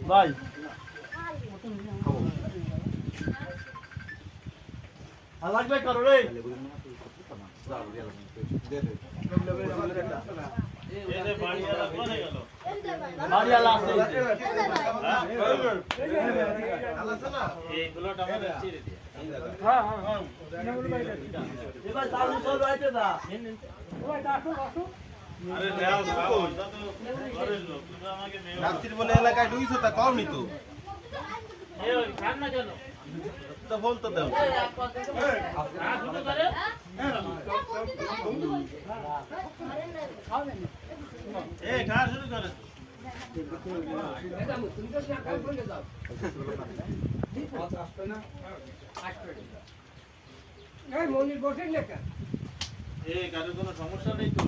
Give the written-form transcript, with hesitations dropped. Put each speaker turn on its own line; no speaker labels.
ভাই লাগবে করো রে বাড়িয়ালা আছে এইগুলোটা আমাদের চিড়ে দিয়ে হ্যাঁ হ্যাঁ এবার চালু সব রাইতে দা ওই আসো আসো আরে নাও খাও এটা তো ঘরের লোক তুমি আমাকে নেও রাত্রির বলে এলাকায় ঢুকছো তা কম নি তো এই ওই খান না কেন তো বলতো দাও আর শুরু করে এই খাওয়া শুরু করে তুমি তো কাল করে যাও আসবে না আসবে এই মনির বসেন না এই কারো কোনো সমস্যা নেই তো